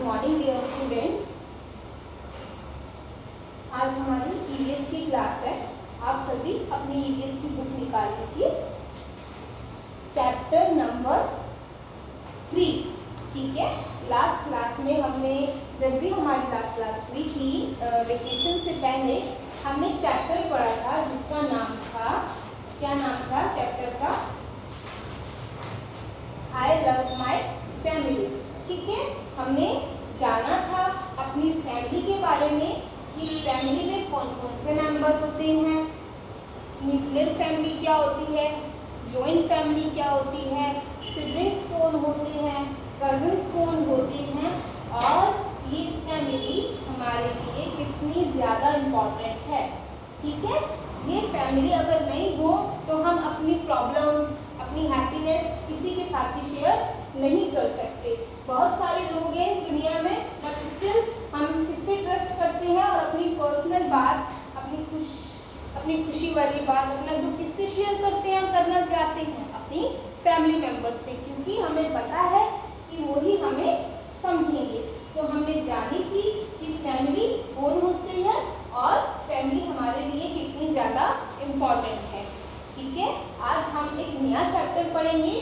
Morning dear students. आज हमारी EVS की क्लास है। आप सभी अपनी ईवीएस की बुक निकाल लीजिए, चैप्टर नंबर 3। ठीक है, लास्ट क्लास में हमने, जब भी हमारी लास्ट क्लास हुई थी वेकेशन से पहले, हमने चैप्टर पढ़ा था जिसका नाम था, क्या नाम था चैप्टर का? I love my family. ठीक है, हमने जाना था अपनी फैमिली के बारे में कि फैमिली में कौन कौन से मेंबर होते हैं, न्यूक्लियर फैमिली क्या होती है, जॉइंट फैमिली क्या होती है, सिबलिंग्स कौन होते हैं, कजिन्स कौन होते हैं, और ये फैमिली हमारे लिए कितनी ज़्यादा इम्पॉर्टेंट है। ठीक है, ये फैमिली अगर नहीं हो तो हम अपनी प्रॉब्लम्स, अपनी हैप्पीनेस किसी के साथ भी शेयर नहीं कर सकते। बहुत सारे लोग हैं इस दुनिया में, बट स्टिल हम इस पर ट्रस्ट करते हैं और अपनी पर्सनल बात, अपनी खुशी वाली बात, अपना दुख किससे शेयर करते हैं, करना चाहते हैं अपनी फैमिली मेम्बर से, क्योंकि हमें पता है कि वही हमें समझेंगे। तो हमने जानी थी कि फैमिली कौन होती है और फैमिली हमारे लिए कितनी ज़्यादा इम्पॉर्टेंट है। ठीक है, आज हम एक नया चैप्टर पढ़ेंगे।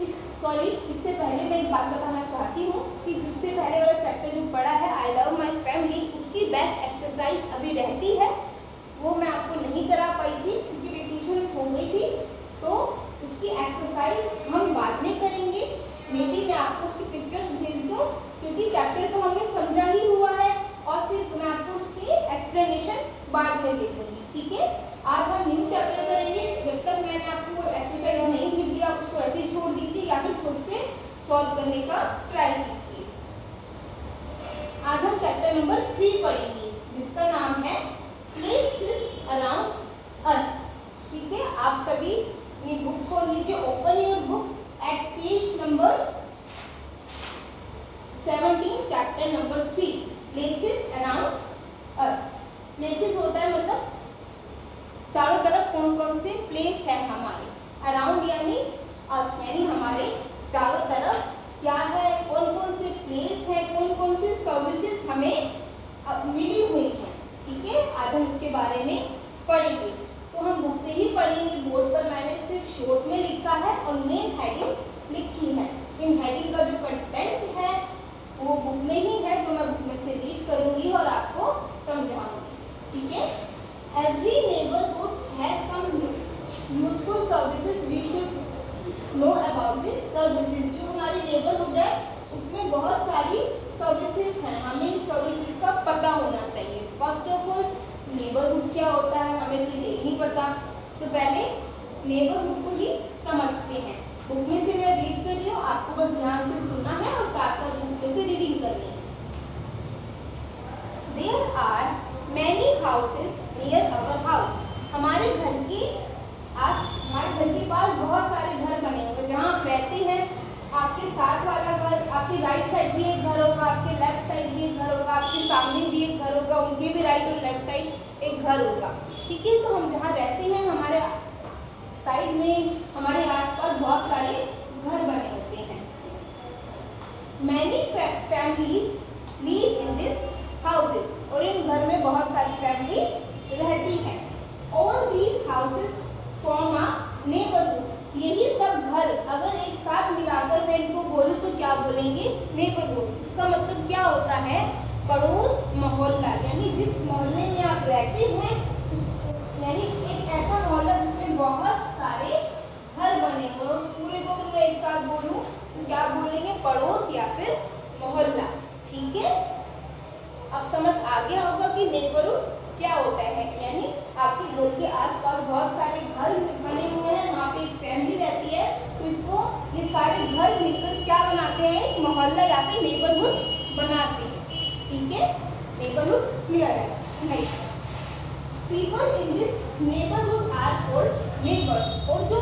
इससे पहले मैं एक बात बताना चाहती हूँ कि जिससे पहले वाला चैप्टर जो पढ़ा है आई लव माई फैमिली, उसकी बैक एक्सरसाइज अभी रहती है। वो मैं आपको नहीं करा पाई थी क्योंकि वेकेशन हो गई थी, तो उसकी एक्सरसाइज हम बाद में करेंगे। मे बी मैं आपको उसकी पिक्चर्स भेज दूँ, क्योंकि चैप्टर तो हमने समझा ही हुआ है और फिर मैं आपको उसकी एक्सप्लेनेशन बाद में दे दूँगी। ठीक है, आज हम न्यू चैप्टर करेंगे। जब तक मैंने आपको एक्सरसाइज नहीं भेज लिया, आप उसको ऐसे ही छोड़ दीजिए या फिर खुद से सॉल्व करने का ट्राई कीजिए। आज हम चैप्टर नंबर 3 पढ़ेंगे जिसका नाम है प्लेसेस अराउंड अस। ठीक है, आप सभी अपनी बुक खोल लीजिए, open your book at page number 17, chapter number 3, places around us. Places होता है मतलब चारों तरफ कौन कौन से प्लेस है हमारे, अराउंड यानी अस यानी हमारे चारों तरफ क्या है, कौन कौन से प्लेस है, कौन कौन से सर्विसेज हमें मिली हुई हैं। ठीक है, आज हम इसके बारे में पढ़ेंगे। सो हम बुक से ही पढ़ेंगे। बोर्ड पर मैंने सिर्फ शॉर्ट में लिखा है और मेन हेडिंग लिखी है। इन हेडिंग का जो कंटेंट है वो बुक में ही है, जो मैं बुक में से रीड करूंगी और आपको समझाऊंगी। ठीक है, every neighborhood has some useful services, we should know about this services। जो हमारी नेबरहुड है उसमें बहुत सारी सर्विसेज हैं, हमें इन सर्विसेज का पता होना चाहिए। फर्स्ट ऑफ ऑल नेबरहुड क्या होता है हमें तो ये नहीं पता, तो पहले नेबरहुड को ही समझते हैं। बुक में से मैं रीड कर रही हूँ, आपको बस ध्यान से सुनना है और साथ साथ बुक में से रीडिंग करनी है। There are many houses near our house। हमारे घर के पास बहुत सारे घर बने हुए, जहाँ आप रहते हैं। आपके साथ वाला घर, आपके राइट साइड भी एक घर होगा, आपके लेफ्ट साइड भी एक घर होगा, आपके सामने भी एक घर होगा, उनके भी राइट और लेफ्ट साइड एक घर होगा। ठीक है, तो हम जहाँ रहते हैं हमारे साइड में, हमारे आसपास बहुत सारे घर बने होते हैं। Many families live in this houses, और इन घर में बहुत सारी फैमिली रहती है। All these houses form a neighborhood। यही सब घर अगर एक साथ मिलाकर मैं इनको बोलूँ तो क्या बोलेंगे? नेबरहुड। इसका मतलब क्या होता है? पड़ोस, मोहल्ला, यानी जिस मोहल्ले में आप रहते हैं, यानी एक ऐसा मोहल्ला जिसमें बहुत सारे घर बने हुए। उस पूरे को मैं एक साथ बोलूँ तो क्या बोलेंगे? पड़ोस या फिर मोहल्ला। ठीक है, अब समझ आ गया होगा कि नेबरहुड क्या होता है। यानी आपके घर के आसपास बहुत सारे घर बने हुए हैं, वहाँ पे एक फैमिली रहती है, तो इसको ये सारे घर मिलकर क्या बनाते हैं? एक मोहल्ला या फिर नेबरहुड बनाते हैं। ठीक है, नेबरहुड क्लियर है? नहीं, people in this neighbourhood are called neighbours. और जो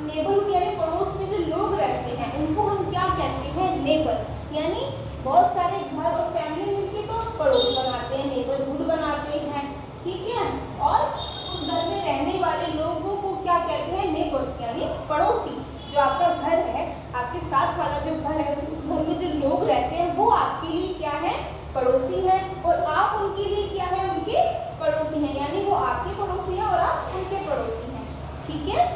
नेबरहुड यानी पड़ोस में जो लोग रहते हैं उनको हम क्या कहते हैं? नेबर। यानी बहुत सारे घर और फैमिली मिलके तो पड़ोस बनाते हैं, नेबरहुड बनाते हैं। ठीक है, और उस घर में रहने वाले लोगों को क्या कहते हैं? नेबर्स यानी पड़ोसी। जो आपका घर है, आपके साथ वाला जो घर है, उस घर में जो लोग रहते हैं वो आपके लिए क्या है, पड़ोसी हैं, और आप उनके लिए क्या है, उनके पड़ोसी हैं, यानी वो आपके पड़ोसी हैं और आप उनके पड़ोसी हैं। ठीक है।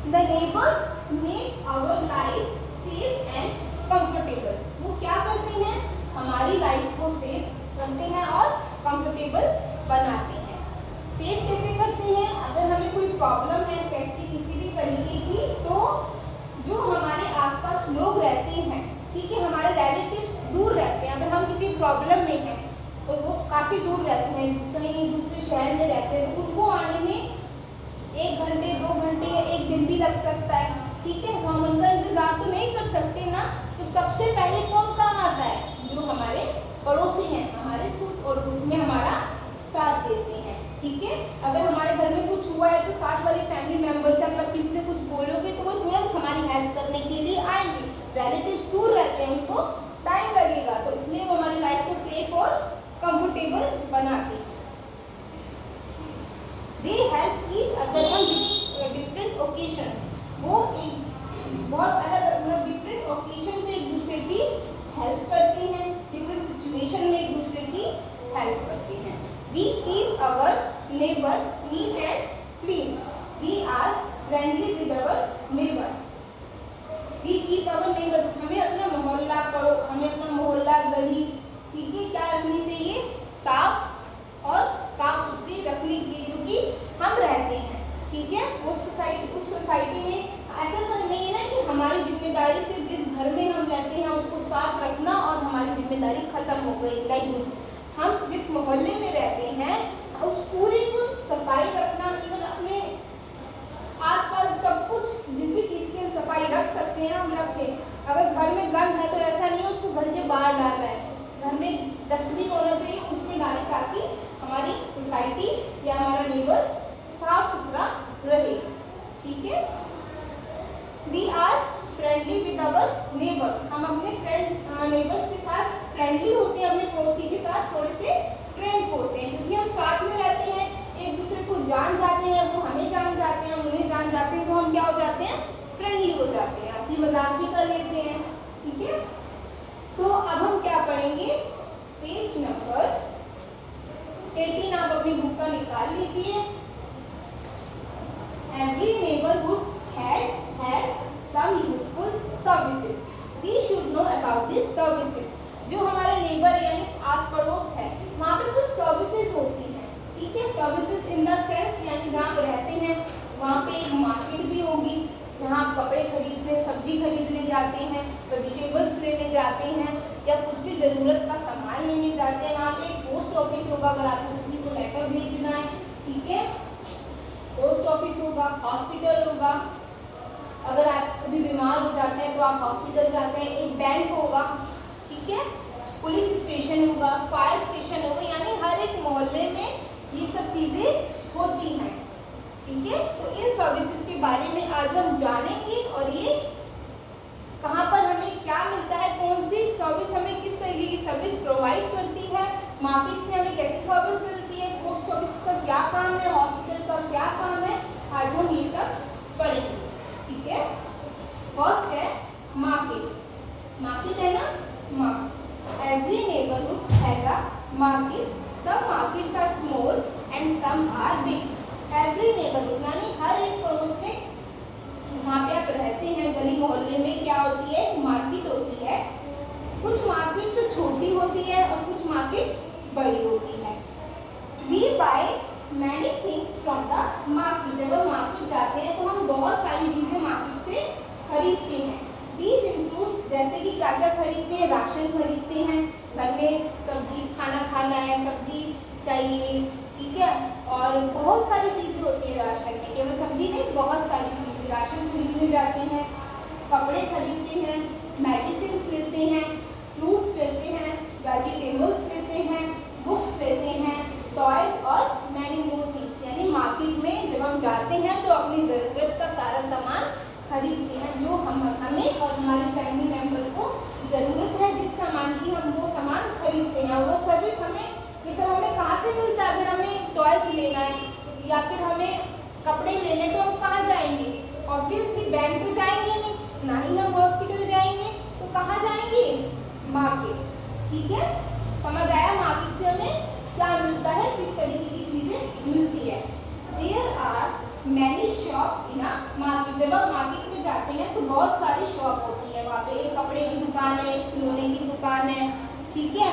The neighbours make our life safe and comfortable. वो क्या करते हैं, हमारी लाइफ को सेफ करते हैं और कंफर्टेबल बनाते हैं। सेफ कैसे करते हैं, अगर हमें कोई प्रॉब्लम है कैसी किसी भी तरीके की, तो जो हमारे आसपास लोग रहते हैं, ठीक है, हमारे रिलेटिव्स दूर रहते हैं, अगर हम किसी प्रॉब्लम में हैं तो वो काफ़ी दूर रहते हैं, कहीं दूसरे शहर में रहते हैं, उनको आने में 1 घंटे 2 घंटे या 1 दिन भी लग सकता है। ठीक है, हम उनका इंतजार तो नहीं कर सकते ना, तो सबसे पहले कौन काम आता है, जो हमारे पड़ोसी हैं, हमारे सुख और दुख में हमारा साथ देते हैं। ठीक है, अगर हमारे घर में कुछ हुआ है तो साथ वाली फैमिली मेंबर से अगर किसी से कुछ बोलोगे तो वो तुरंत हमारी हेल्प करने के लिए आएंगे। रिलेटिव्स दूर रहते हैं, उनको टाइम लगेगा, तो इसलिए वो हमारी लाइफ को सेफ और कंफर्टेबल बनाते हैं। They help each other on different occasions. वो एक बहुत अलग डिफरेंट ओकेजन पे एक दूसरे की हेल्प करते हैं, डिफरेंट सिचुएशन में एक दूसरे की हेल्प करते हैं। We keep our neighbour neat and clean. We are friendly with our neighbour. We keep our neighbour, हमें अपना मोहल्ला हमें अपना मोहल्ला गली, ठीक है, क्या रखनी चाहिए, साफ और साफ सुथरी रखनी चाहिए, जो कि हम रहते हैं। ठीक है, उस सोसाइटी में ऐसा तो नहीं है ना कि हमारी जिम्मेदारी सिर्फ जिस घर में हम रहते हैं उसको साफ रखना और हमारी जिम्मेदारी खत्म हो गई। नहीं, हम जिस मोहल्ले में रहते हैं उस पूरे को सफाई रखना, इवन अपने आसपास सब कुछ जिस भी चीज़ की हम सफाई रख सकते हैं हम रखें। अगर घर में गंद है तो ऐसा नहीं है उसको घर के बाहर डाल रहे हैं, घर में डस्टबिन होना चाहिए, उसमें डालें ताकि हमारी सोसाइटी या हमारा नेबर साफ सुथरा रहे। ठीक है। We are friendly with our neighbours. हम अपने नेबर्स के साथ फ्रेंडली होते हैं, अपने पड़ोसी के साथ थोड़े से फ्रेंड होते हैं, क्योंकि हम साथ में रहते हैं, एक दूसरे को जान जाते हैं, वो हमें जान जाते हैं, हम उन्हें जान जाते हैं, तो हम क्या हो जाते हैं, फ्रेंडली हो जाते हैं, हंसी मजाक भी कर लेते हैं। ठीक है। सो अब हम क्या पढ़ेंगे, पेज नंबर 18 आप अपनी बुक का निकाल लीजिए। Every neighborhood has some useful services. We should know about these services. जो हमारे नेबर यानी आस पड़ोस है, वहाँ पे कुछ सर्विसेज होती हैं। ठीक है, सर्विसेज इन द सेंस यानी जहाँ आप रहते हैं वहाँ पे एक मार्केट भी होगी जहाँ आप कपड़े खरीदने, सब्जी खरीदने जाते हैं, वेजिटेबल्स लेने जाते हैं, या कुछ भी ज़रूरत का सामान लेने जाते हैं। वहाँ पे एक पोस्ट ऑफिस होगा अगर आपको किसी को लेटर भेजना है। ठीक है, पोस्ट ऑफिस होगा, हॉस्पिटल होगा, अगर आप कभी बीमार हो जाते हैं तो आप हॉस्पिटल जाते हैं, एक बैंक होगा। ठीक है, पुलिस स्टेशन होगा, फायर स्टेशन होगा, यानी हर एक मोहल्ले में ये सब चीज़ें होती हैं। ठीक है, तो इन सर्विसेज के बारे में आज हम जानेंगे और ये कहाँ पर हमें क्या मिलता है, कौन सी सर्विस हमें किस तरीके की सर्विस प्रोवाइड करती है, मार्केट से हमें कैसी सर्विस मिलती है, पोस्ट ऑफिस का क्या काम है, हॉस्पिटल का क्या काम है, आज हम ये सब पढ़ेंगे। ठीक है, फर्स्ट है मार्केट। मार्केट है ना, market. Every neighbourhood has a market. Some markets are small and some are big. Every neighbourhood यानी हर एक पड़ोस में जहाँ पे आप रहते हैं गली मोहल्ले में क्या होती है, मार्केट होती है। कुछ मार्केट तो छोटी होती है और कुछ मार्केट बड़ी होती है। We buy many things from the market. जब हम मार्केट जाते हैं तो हम बहुत सारी चीज़ें मार्केट से खरीदते हैं। These include जैसे कि क्या क्या खरीदते हैं, राशन खरीदते हैं, घर में सब्जी खाना है, सब्जी चाहिए। ठीक है, और बहुत सारी चीज़ें होती है राशन में, केवल सब्जी नहीं, बहुत सारी चीज़ें राशन खरीदने जाते हैं, कपड़े खरीदते हैं, मेडिसिन लेते हैं, फ्रूट्स लेते हैं, वेजिटेबल्स लेते हैं, बुक्स लेते हैं, टॉयज और मैनी मोर थिंग्स। यानी मार्केट में जब हम जाते हैं तो अपनी ज़रूरत का सारा सामान खरीदते हैं, जो हमें और हमारे फैमिली मेम्बर को ज़रूरत है, जिस सामान की हम वो सामान खरीदते हैं। और वो सर्विस ये सब हमें कहाँ से मिलता है, अगर हमें टॉयज लेना है या फिर हमें कपड़े लेने तो हम कहाँ जाएंगे, ऑब्वियसली बैंक तो जाएंगे नहीं, ना ही हम हॉस्पिटल जाएंगे, तो कहाँ जाएंगे? मार्केट। ठीक है, समझ आया? मार्केट से हमें क्या मिलता है, किस तरीके की चीजें मिलती है। There are many shops in a market। जब आप मार्केट में जाते हैं तो बहुत सारी शॉप होती है वहाँ पे। एक कपड़े की दुकान है, एक खिलौने की दुकान है, ठीक है,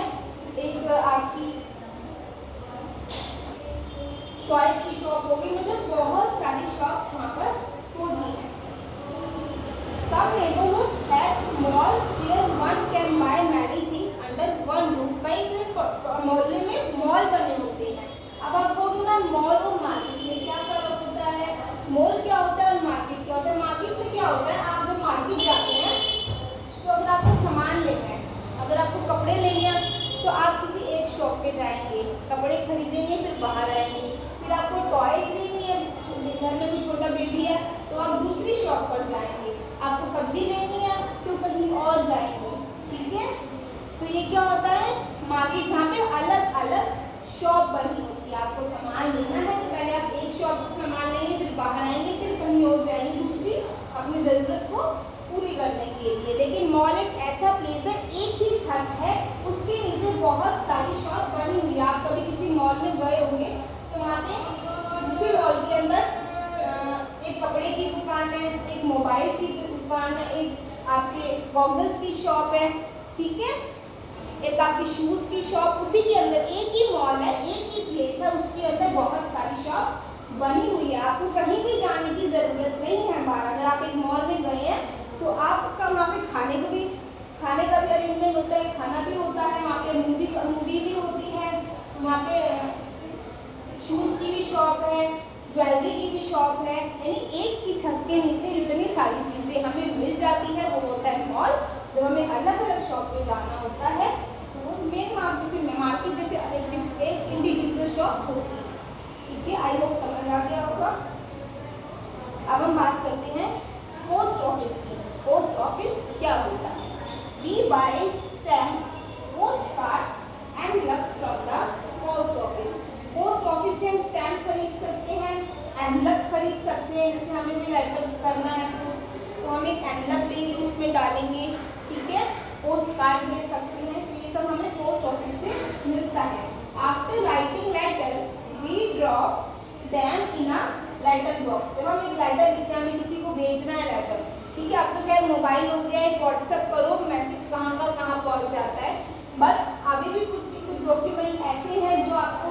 एक आपकी टॉयज की शॉप होगी, मतलब बहुत सारी शॉप्स वहाँ पर होती है। Some neighborhood has malls where one can buy many things under one roof। कई मोहल्ले में मॉल बने होते हैं। अब आप कहोगे मैम मॉल और मार्केट में क्या फर्क होता है? मॉल क्या होता है और मार्केट क्या होता है? मार्केट में क्या होता है, आप जब मार्केट जाते हैं तो अगर आपको सामान लेना है, अगर आपको कपड़े लेंगे हैं तो आप किसी एक शॉप पे जाएंगे, कपड़े खरीदेंगे, फिर बाहर आएंगे। फिर आपको टॉयज लेनी है, घर में कोई छोटा बेबी है तो आप दूसरी शॉप पर जाएंगे। आपको सब्जी लेनी है तो कहीं और जाएंगे। ठीक है, तो ये क्या होता है, मार्केट जहाँ पे अलग अलग शॉप बनी होती है। आपको सामान लेना है तो पहले आप एक शॉप से सामान लेंगे, फिर बाहर आएंगे, फिर कहीं और जाएंगे दूसरी अपनी ज़रूरत को पूरी करने के लिए। लेकिन मॉल एक ऐसा प्लेस है, एक ही छत है, उसके नीचे बहुत सारी शॉप बनी हुई है। आप कभी किसी मॉल में गए होंगे तो वहाँ पे दूसरे मॉल के अंदर एक कपड़े की दुकान है, एक मोबाइल की दुकान है, एक आपके गॉगल्स की शॉप है, ठीक है, एक आपकी शूज की शॉप। उसी के अंदर एक ही मॉल है, एक ही प्लेस है, उसके अंदर बहुत सारी शॉप बनी हुई है। आपको कहीं भी जाने की जरूरत नहीं है बाहर। अगर आप एक मॉल में गए हैं तो आपका वहाँ पे खाने का भी अरेंजमेंट होता है, खाना भी होता है, वहाँ पे मूवी भी होती है, वहाँ पे शूज की भी शॉप है, ज्वेलरी की भी शॉप है। यानी एक ही छत के नीचे इतनी सारी चीजें हमें मिल जाती है, वो होता है मॉल। जब हमें अलग अलग शॉप पे जाना होता है तो वो मेन मार्केट जैसे एक इंडिविजुअल शॉप होती है। ठीक है, आई होप समझ आ गया होगा। अब हम बात करते हैं पोस्ट ऑफिस की। पोस्ट ऑफिस क्या होता है? We buy stamp, post card and letters from the post office. Post office से हम स्टैम्प खरीद सकते हैं, एनवलप खरीद सकते हैं। जैसे हमें कोई लेटर करना है तो हम एक एनवलप लेंगे, उसमें डालेंगे, ठीक है, पोस्ट कार्ड दे सकते हैं। तो ये सब हमें पोस्ट ऑफिस से मिलता है। After writing letter we drop them in a letter box. जब हम एक लेटर लिखते हैं, हमें किसी को भेजना है लेटर, ठीक है, अब तो खैर मोबाइल हो गया है, व्हाट्सएप करो, मैसेज कहाँ का कहाँ पहुँच जाता है। बट अभी भी कुछ डॉक्यूमेंट ऐसे हैं जो आपको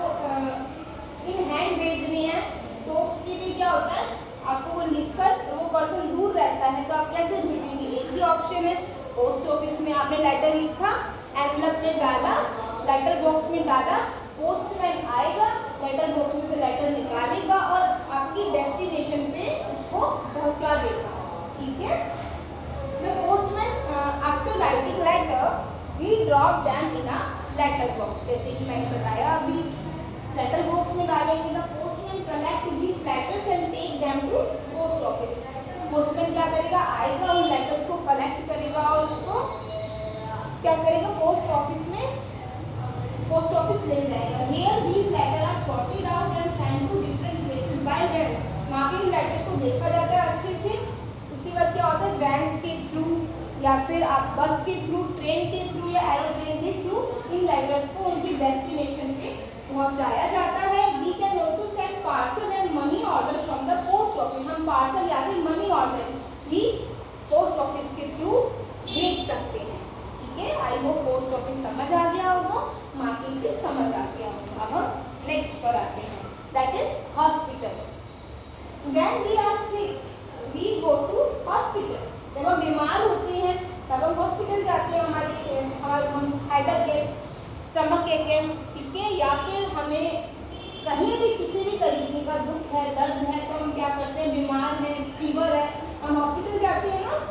इन हैंड भेजने हैं, तो उसके लिए क्या होता है, आपको वो लिखकर, वो पर्सन दूर रहता है तो आप कैसे भेजेंगे? एक ही ऑप्शन है, पोस्ट ऑफिस में आपने लेटर लिखा, एनवलप में डाला, लेटर बॉक्स में डाला, पोस्टमैन आएगा, लेटर बॉक्स में से लेटर निकालेगा और आपकी डेस्टिनेशन पे उसको पहुंचा देगा। ठीक है, the postman after writing letter we drop them in a letter box. जैसे कि मैंने बताया, अभी लेटर बॉक्स में डालेंगे। The postman collect this letters and take them to post office. Postman क्या करेगा, आएगा, उन लेटर्स को कलेक्ट करेगा और उसको क्या करेगा, पोस्ट ऑफिस ले जाएगा। Here these letter are sorted out and send to different places by van. वहाँ पे इन लेटर्स को देखा जाता है अच्छे से। उसके बाद क्या होता है, वैन के थ्रू या फिर आप बस के थ्रू, ट्रेन के थ्रू या एरोप्लेन के थ्रू इन लेटर्स को उनकी डेस्टिनेशन पे पहुंचाया जाता है। We can also send parcel and money order from the post office. हम पार्सल या फिर मनी ऑर्डर भी पोस्ट ऑफिस के थ्रू भेज सकते हैं। ठीक है, आई होप पोस्ट ऑफिस समझ आ गया होगा, मार्केट भी समझ आ गया होगा। अब हम नेक्स्ट पर आते हैं, that is hospital. When we are sick we go to hospital. जब हम बीमार होते हैं तब हम हॉस्पिटल जाते हैं। हम हेडेक है, स्टमक एक है, ठीक है, या फिर हमें कहीं भी किसी भी तरीके का दुख है, दर्द है, तो हम क्या करते हैं, बीमार है, फीवर है, हम हॉस्पिटल जाते हैं ना।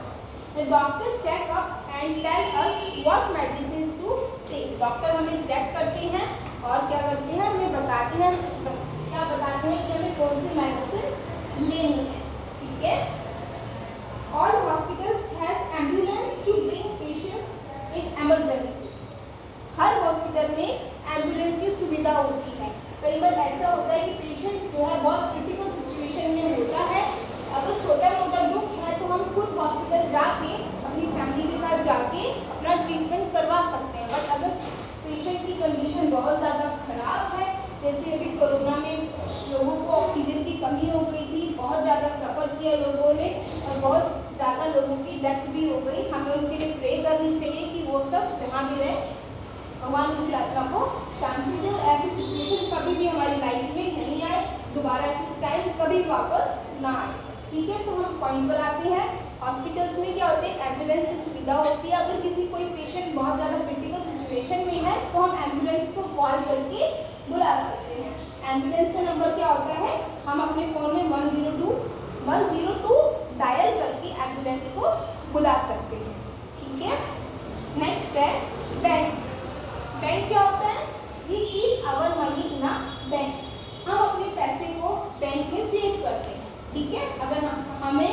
The doctor check up and tell us what medicines to take। Doctor हमें चेक करते हैं और क्या करते हैं, हमें बताते हैं, क्या बताते हैं कि हमें कौन सी मेडिसिन लेनी है। ठीक है, all hospitals have ambulance to bring patient in emergency। Her hospital में एम्बुलेंस की सुविधा होती है। कई बार ऐसा होता है कि पेशेंट जो है बहुत क्रिटिकल सिचुएशन में होता है, अगर छोटा मोटा दुख है तो हम खुद हॉस्पिटल जाके अपनी फैमिली के साथ जाके जैसे अभी कोरोना में लोगों को ऑक्सीजन की कमी हो गई थी, बहुत ज़्यादा सफ़र किया लोगों ने और बहुत ज़्यादा लोगों की डेथ भी हो गई। हमें उनके लिए प्रे करनी चाहिए कि वो सब जहाँ भी रहे भगवान उनकी आत्मा को शांति दे और ऐसी सिचुएशन कभी भी हमारी लाइफ में नहीं आए, दोबारा ऐसी टाइम कभी वापस ना आए। ठीक है, तो हम पॉइंट पर आते हैं। हॉस्पिटल्स में क्या होते हैं, एम्बुलेंस की सुविधा होती है। अगर किसी कोई पेशेंट बहुत ज़्यादा क्रिटिकल सिचुएशन में है तो हम एम्बुलेंस को कॉल करके बुला सकते हैं। एम्बुलेंस का नंबर क्या होता है, हम अपने फ़ोन में 102 डायल करके एम्बुलेंस को बुला सकते हैं। ठीक है, नेक्स्ट है बैंक। बैंक क्या होता है, we keep our money in a bank. हम अपने पैसे को बैंक में सेव करते हैं। ठीक है, अगर हमें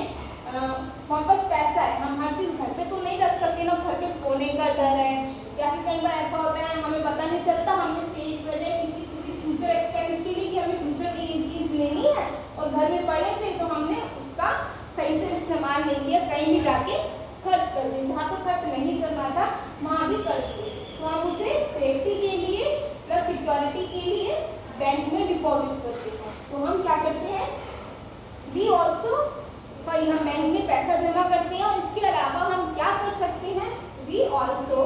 हमारे पास पैसा है, हम हर चीज़ घर पे तो नहीं रख सकते ना, घर पे खोने का डर है या फिर कई बार ऐसा होता है हमें पता नहीं चलता, हमने सेव कर लिया किसी फ्यूचर एक्सपेंस के लिए कि हमें फ्यूचर में ये चीज़ लेनी है और घर में पड़े थे तो हमने उसका सही से इस्तेमाल नहीं किया, कहीं भी जाके खर्च कर दिए, जहाँ पर खर्च नहीं करना था वहाँ भी कर दिए। तो हम उसे सेफ्टी के लिए प्लस सिक्योरिटी के लिए बैंक में डिपॉजिट करते हैं। तो हम क्या करते हैं, वी ऑल्सो हम बैंक में पैसा जमा करते हैं। और इसके अलावा हम क्या कर सकते हैं, we also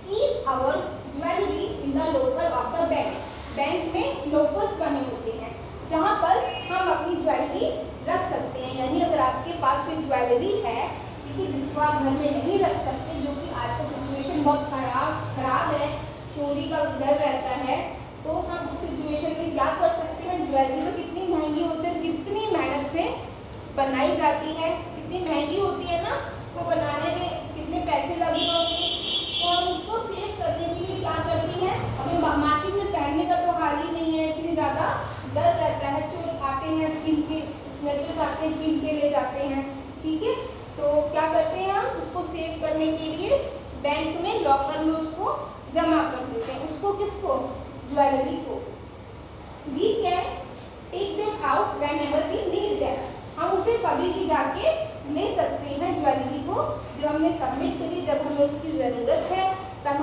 keep our jewellery in the locker of the bank. Bank में लॉकर्स बने होते हैं जहाँ पर हम अपनी ज्वेलरी रख सकते हैं। यानी अगर आपके पास कोई ज्वेलरी है ठीक है जिसको आप घर में नहीं रख सकते, जो कि आज का सिचुएशन बहुत खराब है, चोरी का डर रहता है, तो हम उस सिचुएशन में क्या कर सकते हैं, ज्वेलरी तो कितनी महंगी होती है, कितनी मेहनत से बनाई जाती है, कितनी महंगी होती है ना, उसको बनाने में कितने पैसे लगे होंगे, तो हम उसको सेव करने के लिए क्या करते हैं, हमें मार्केट में पहनने का तो हाल ही नहीं है, इतनी ज़्यादा डर रहता है, चोर आते हैं छीन के, स्नैचर्स आते हैं छीन के ले जाते हैं। ठीक है, तो क्या करते हैं, हम उसको सेव करने के लिए बैंक में लॉकर में उसको जमा कर देते हैं। उसको किसको, ज्वेलरी को। We can take them out whenever we need them. हम उसे कभी भी जाके ले सकते हैं ज्वेलरी को, जब हमने सबमिट करी, जब हमें उसकी ज़रूरत है तब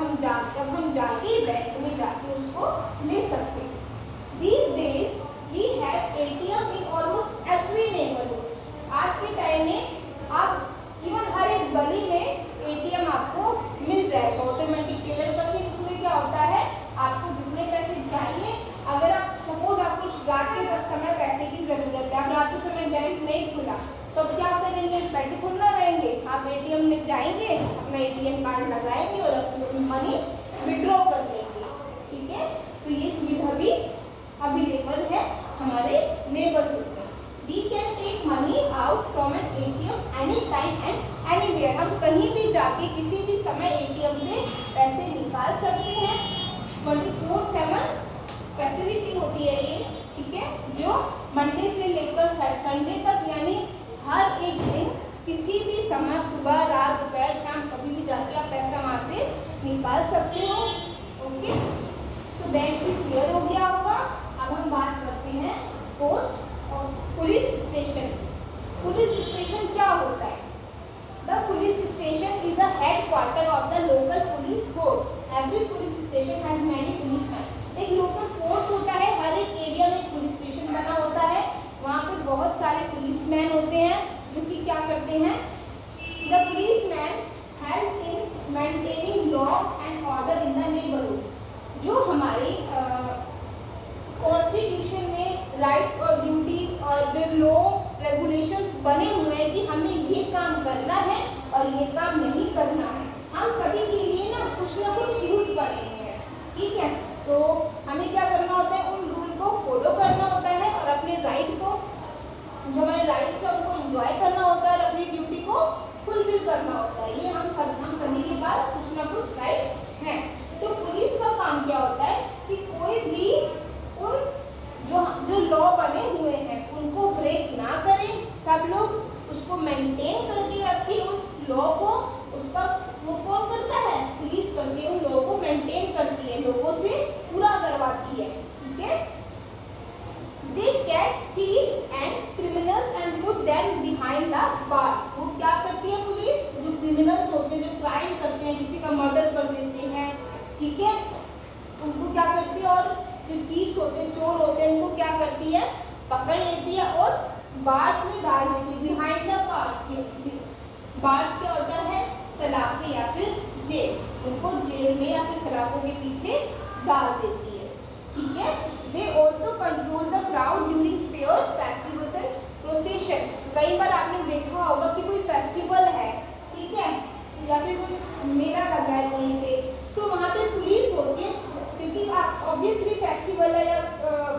हम जाके बैंक में जाके उसको ले सकते हैं। These days we have ATM in almost every neighborhood। आज के टाइम में आप इवन हर एक गली में ATM आपको मिल जाएगा ऑटोमेटिक टेलर पर। उसमें क्या होता है, आपको जितने पैसे चाहिए, अगर आप सपोज आपको रात के समय पैसे की ज़रूरत है, आप रात के समय बैंक नहीं खुला तो क्या करेंगे, पैसे खुलना रहेंगे, आप ATM में जाएंगे, अपना ATM कार्ड लगाएंगे और अपनी मनी विड्रॉ कर लेंगे। ठीक है, तो ये सुविधा भी अवेलेबल है हमारे नेबरहुड में। We can take money out from an ATM any time and anywhere. हम कहीं भी जाके किसी भी समय ATM से पैसे निकाल सकते हैं। 24/7 फैसिलिटी होती है ये। ठीक है, जो मंडे से लेकर संडे तक, यानी हर एक दिन किसी भी समय, सुबह रात दोपहर शाम, कभी भी जाके आप पैसा वहाँ से निकाल सकते हो। ओके, तो बैंक भी क्लियर हो गया होगा। अब हम बात करते हैं पोस्ट और पुलिस स्टेशन। पुलिस स्टेशन क्या होता है, the police station is the headquarter of the local police force. Every police station has many policeman. एक लोकल फोर्स होता है, हर एक एरिया में एक पुलिस स्टेशन बना होता है, वहाँ पे बहुत सारे पुलिसमैन होते हैं जो कि क्या करते हैं, the policeman help in maintaining law and order in the neighbourhood. जो हमारी कॉन्स्टिट्यूशन में राइट्स और ड्यूटीज और जो लॉ रेगुलेशंस बने हुए हैं कि हमें ये काम करना है और ये काम नहीं करना है, हम सभी के लिए ना कुछ रूल्स बने हुए हैं। ठीक है, तो हमें क्या करना होता है, उन रूल को फॉलो करना होता है और अपने राइट को, जो हमारे राइट्स है उनको एंजॉय करना होता है और अपनी ड्यूटी को फुलफिल करना होता है। ये हम सभी के पास कुछ राइट्स हैं। तो पुलिस का काम क्या होता है कि कोई भी उन जो लॉ बने हुए हैं उनको ब्रेक ना करें, सब लोग उसको मेंटेन करके रखें उस लॉ को। उसका वो कौन करता है, पुलिस करती है, उन लॉ को मेंटेन करती है, लोगों से पूरा करवाती है। ठीक है, they catch thieves and criminals and put them behind the bars. वो क्या करती है पुलिस, जो क्रिमिनल्स होते हैं, जो क्राइम करते हैं, किसी का मर्डर कर देते हैं, ठीक है, उनको क्या करती है और जो थीव्स होते हैं, चोर होते हैं, इनको क्या करती है, पकड़ लेती है और बार्स में डाल देती है। बिहाइंड द बार्स, बार्स क्या होता है, सलाखें या फिर जेल, उनको जेल में या फिर सलाखों के पीछे डाल देती है। ठीक है। They also control the crowd during fairs, festivals and procession. कई बार आपने देखा होगा कि कोई फेस्टिवल है, ठीक है, या फिर कोई मेला लगा है कहीं पे, तो वहाँ पे पुलिस होती है, क्योंकि ऑब्वियसली फेस्टिवल है या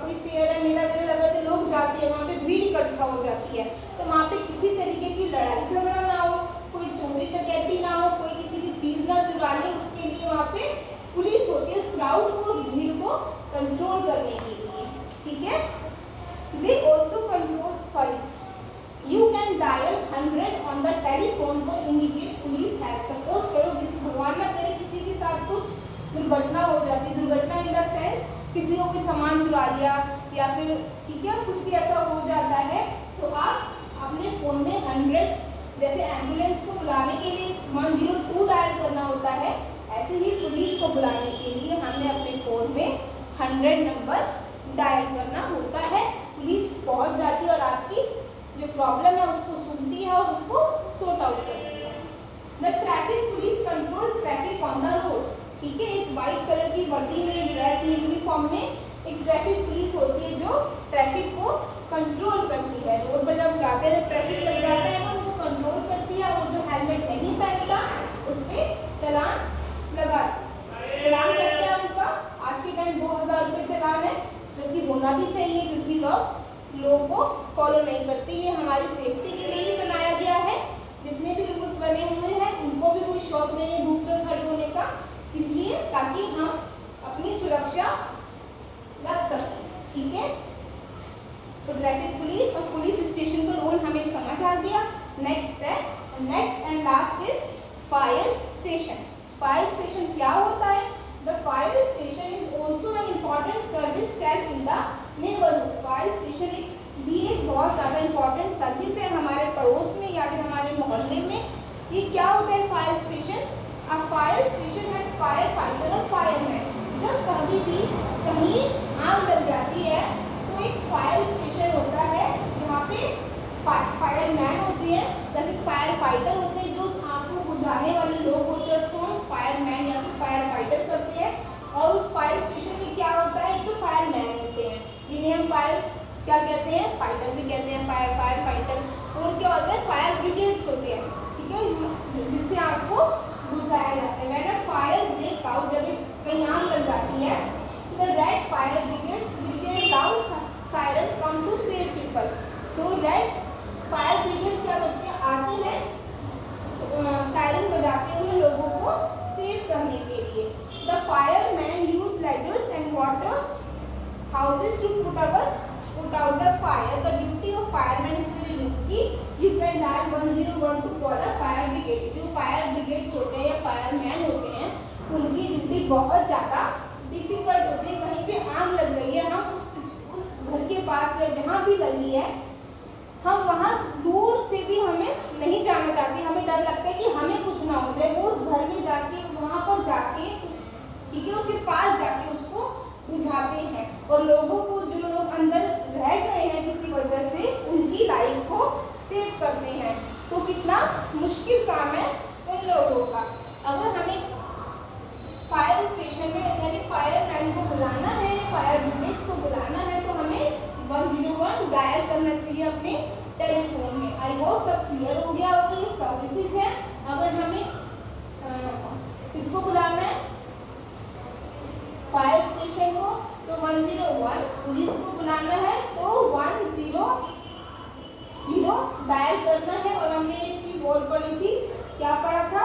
कोई फेयर है, मेला वगैरह लगा तो लोग जाते हैं, वहाँ पे भीड़ इकट्ठा हो जाती है, तो वहाँ पे किसी तरीके की लड़ाई झगड़ा ना हो, कोई चोरी डकैती ना हो, कोई किसी की चीज़ ना चुरा ले, उसके लिए वहाँ पे पुलिस होती है, उस क्राउड को, उस भीड़ को कंट्रोल करने के लिए। ठीक है। They also control, sorry, you can dial 100 on the telephone for immediate police help. Suppose करो किसी, भगवान ना करे, किसी के साथ कुछ दुर्घटना हो जाती है, दुर्घटना इन द सेंस किसी को कोई सामान चुरा लिया या फिर, ठीक है, कुछ भी ऐसा हो जाता है, तो आप अपने फ़ोन में 100, जैसे एम्बुलेंस को बुलाने के लिए 102 डायल करना होता है, ऐसे ही पुलिस को बुलाने के लिए हमें अपने फ़ोन में 100 नंबर डायल करना होता है। पुलिस पहुंच जाती है और आपकी जो प्रॉब्लम है उसको सुनती है और उसको सॉर्ट आउट करती है। The traffic police control traffic on the road. ठीक है, एक वाइट कलर की वर्दी में, ड्रेस में, यूनिफॉर्म में एक ट्रैफिक पुलिस होती है जो ट्रैफिक को कंट्रोल करती है। रोड पर जब जाते हैं, ट्रैफिक लग जाता है ना, उनको कंट्रोल करती है, और जो हेलमेट नहीं पहनता उस पर चलान करते हैं उनका। आज के टाइम 2000 रुपये चलान है, जो कि होना भी चाहिए, क्योंकि लोग को फॉलो नहीं करते। ये हमारी सेफ्टी के लिए ही बनाया गया है। जितने भी रूल्स बने हुए हैं उनको भी कोई शौक नहीं है धूप में खड़े होने का, इसलिए ताकि हम अपनी सुरक्षा रख सकें। ठीक है, तो ट्रैफिक पुलिस और पुलिस स्टेशन का रोल हमें समझ आ गया। Next and last is fire station. Fire station क्या होता है? The fire station is also an important service cell in the neighbourhood. Fire station भी एक बहुत ज़्यादा इम्पॉर्टेंट सर्विस है हमारे पड़ोस में या फिर हमारे मोहल्ले में। ये क्या होता है fire station? A fire station has firefighter और fireman। जब कभी भी कहीं आग लग जाती है तो एक फायर स्टेशन होता है जहाँ पे फायरमैन होते हैं या फिर फायर फाइटर होते हैं, जो उस आग को बुझाने वाले लोग होते हैं, उसको हम फायरमैन या फिर फायर फाइटर करते हैं। और उस फायर स्टेशन में क्या होता है, एक तो फायरमैन होते हैं जिन्हें हम फायर क्या कहते हैं, फाइटर भी कहते हैं, फायर फाइटर। और क्या होता है, फायर ब्रिगेड्स होते हैं, ठीक है, जिससे आग को बुझाया जाता है। When a fire break out, जब कहीं आग लग जाती है, the red fire brigades with their loud siren come to save people। तो रेड फायर ब्रिगेड्स क्या करते हैं, आते हैं सायरन बजाते हुए लोगों को सेव करने के लिए। The firemen use ladders and water houses to put out the fire। The duty of fireman is very risky। You can dial 101 to call a fire brigade। जो फायर ब्रिगेड्स होते हैं या फायरमैन होते हैं, उनकी ड्यूटी बहुत ज़्यादा difficult होती है। कहीं पे आग लग गई है, हम उस घर के पास या जहाँ भी लगी है, हम वहाँ दूर से भी हमें नहीं जाना चाहते, हमें डर लगता है कि हमें कुछ ना हो जाए। वो उस घर में जाके, वहाँ पर जाके, ठीक है, उसके पास जाके उसको बुझाते हैं और लोगों को, जो लोग अंदर रह गए हैं किसी वजह से, उनकी लाइफ को सेव करते हैं। तो कितना मुश्किल काम है उन लोगों का। अगर हमें फायर स्टेशन में यानी फायर लाइन को बुलाना है, फायर ब्रिगेड को बुलाना है, तो हमें 101 डायल करना चाहिए अपने टेलीफोन में। आई होप सब क्लियर हो गया होगा। ये सर्विसेज है। अगर हमें किसको बुलाना है, फायर स्टेशन को, तो 101, पुलिस को बुलाना है तो 100 डायल करना है। और हमने एक चीज और पढ़ी थी, क्या पढ़ा था,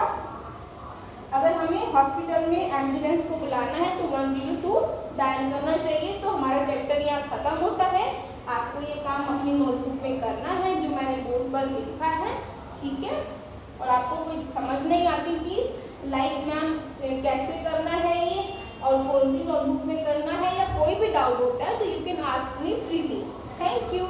अगर हमें हॉस्पिटल में एम्बुलेंस को बुलाना है तो 102 डायल करना चाहिए। तो हमारा चैप्टर यहाँ खत्म होता है। आपको ये काम अपनी नोटबुक में करना है जो मैंने बोर्ड पर लिखा है, ठीक है। और आपको कोई समझ नहीं आती चीज़, लाइक मैम कैसे करना है ये और कौन सी नोटबुक में करना है, या कोई भी डाउट होता है तो you can ask me freely. Thank you.